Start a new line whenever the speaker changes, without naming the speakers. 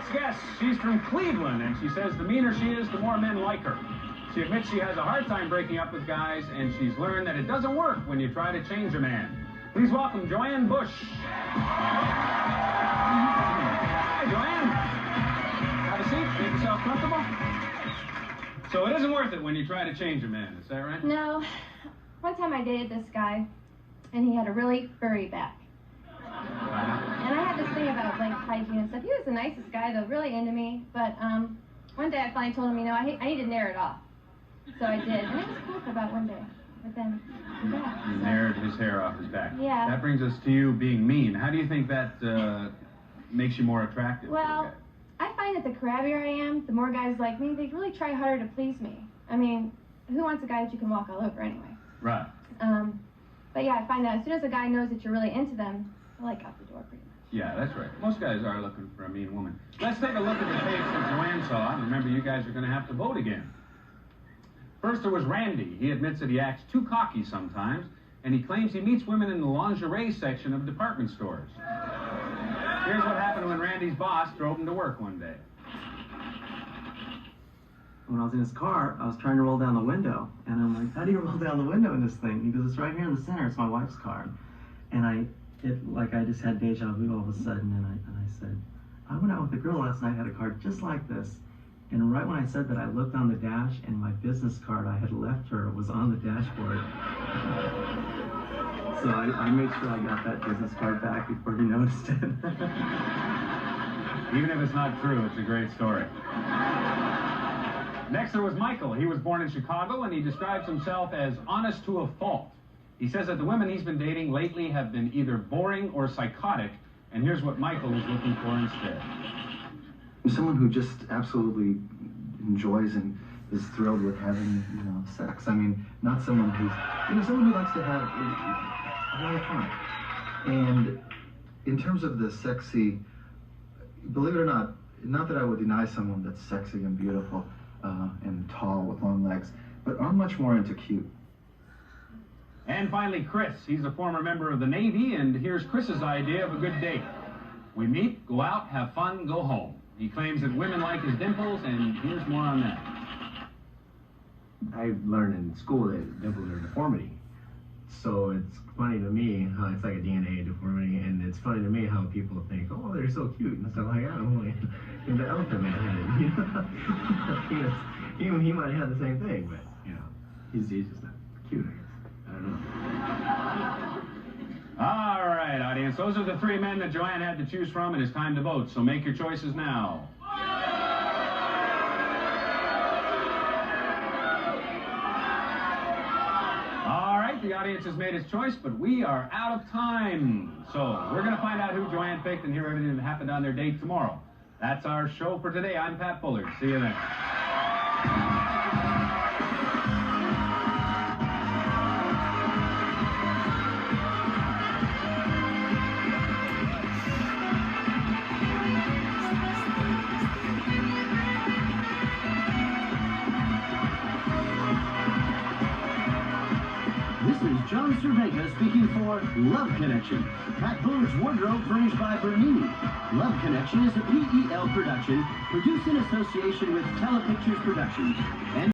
next guest, she's from Cleveland, and she says the meaner she is, the more men like her. She admits she has a hard time breaking up with guys, and she's learned that it doesn't work when you try to change a man. Please welcome Joanne Bush. Hi, Joanne. Have a seat. Make yourself comfortable. So it isn't worth it when you try to change a man, is that right?
No. One time I dated this guy, and he had a really furry back. And I had this thing about like hygiene and stuff. He was the nicest guy, though, really into me. But one day I finally told him, I need to nair it off. So I did, and it was cool for about one day. But then, yeah.
You nared his hair off his back.
Yeah.
That brings us to you being mean. How do you think that makes you more attractive?
Well, I find that the crabbier I am, the more guys like me, they really try harder to please me. I mean, who wants a guy that you can walk all over anyway?
Right.
But yeah, I find that as soon as a guy knows that you're really into them, they're like out the door pretty much.
Yeah, that's right. Most guys are looking for a mean woman. Let's take a look at the tapes that Joanne saw. Remember, you guys are going to have to vote again. First, there was Randy. He admits that he acts too cocky sometimes, and he claims he meets women in the lingerie section of department stores. Here's what happened when Randy's boss drove him to work one day.
When I was in his car, I was trying to roll down the window, and I'm like, how do you roll down the window in this thing? He goes, it's right here in the center. It's my wife's car. And I just had deja vu all of a sudden, and I said, I went out with a girl last night, had a car just like this. And right when I said that, I looked on the dash, and my business card I had left her was on the dashboard. So I made sure I got that business card back before he noticed it.
Even if it's not true, it's a great story. Next, there was Michael. He was born in Chicago, and he describes himself as honest to a fault. He says that the women he's been dating lately have been either boring or psychotic, and here's what Michael is looking for instead.
Someone who just absolutely enjoys and is thrilled with having, sex. I mean, not someone who's, someone who likes to have a lot of fun. And in terms of the sexy, believe it or not that I would deny someone that's sexy and beautiful and tall with long legs, but I'm much more into cute.
And finally, Chris. He's a former member of the Navy, and here's Chris's idea of a good date. We meet, go out, have fun, go home. He claims that women like his dimples, and here's more on that.
I learned in school that dimples are a deformity. So it's funny to me how it's like a DNA deformity, and it's funny to me how people think, oh, they're so cute, and stuff like that. I'm only in the elephant man had it. He might have the same thing, but, he's just not cute, I guess. I don't know.
All right, audience. Those are the three men that Joanne had to choose from, and it's time to vote. So make your choices now. All right, the audience has made its choice, but we are out of time. So we're going to find out who Joanne picked and hear everything that happened on their date tomorrow. That's our show for today. I'm Pat Bullard. See you then.
This is John Cervenka speaking for Love Connection, Pat Bullard's wardrobe furnished by Bernini. Love Connection is a PEL production produced in association with Telepictures Productions. And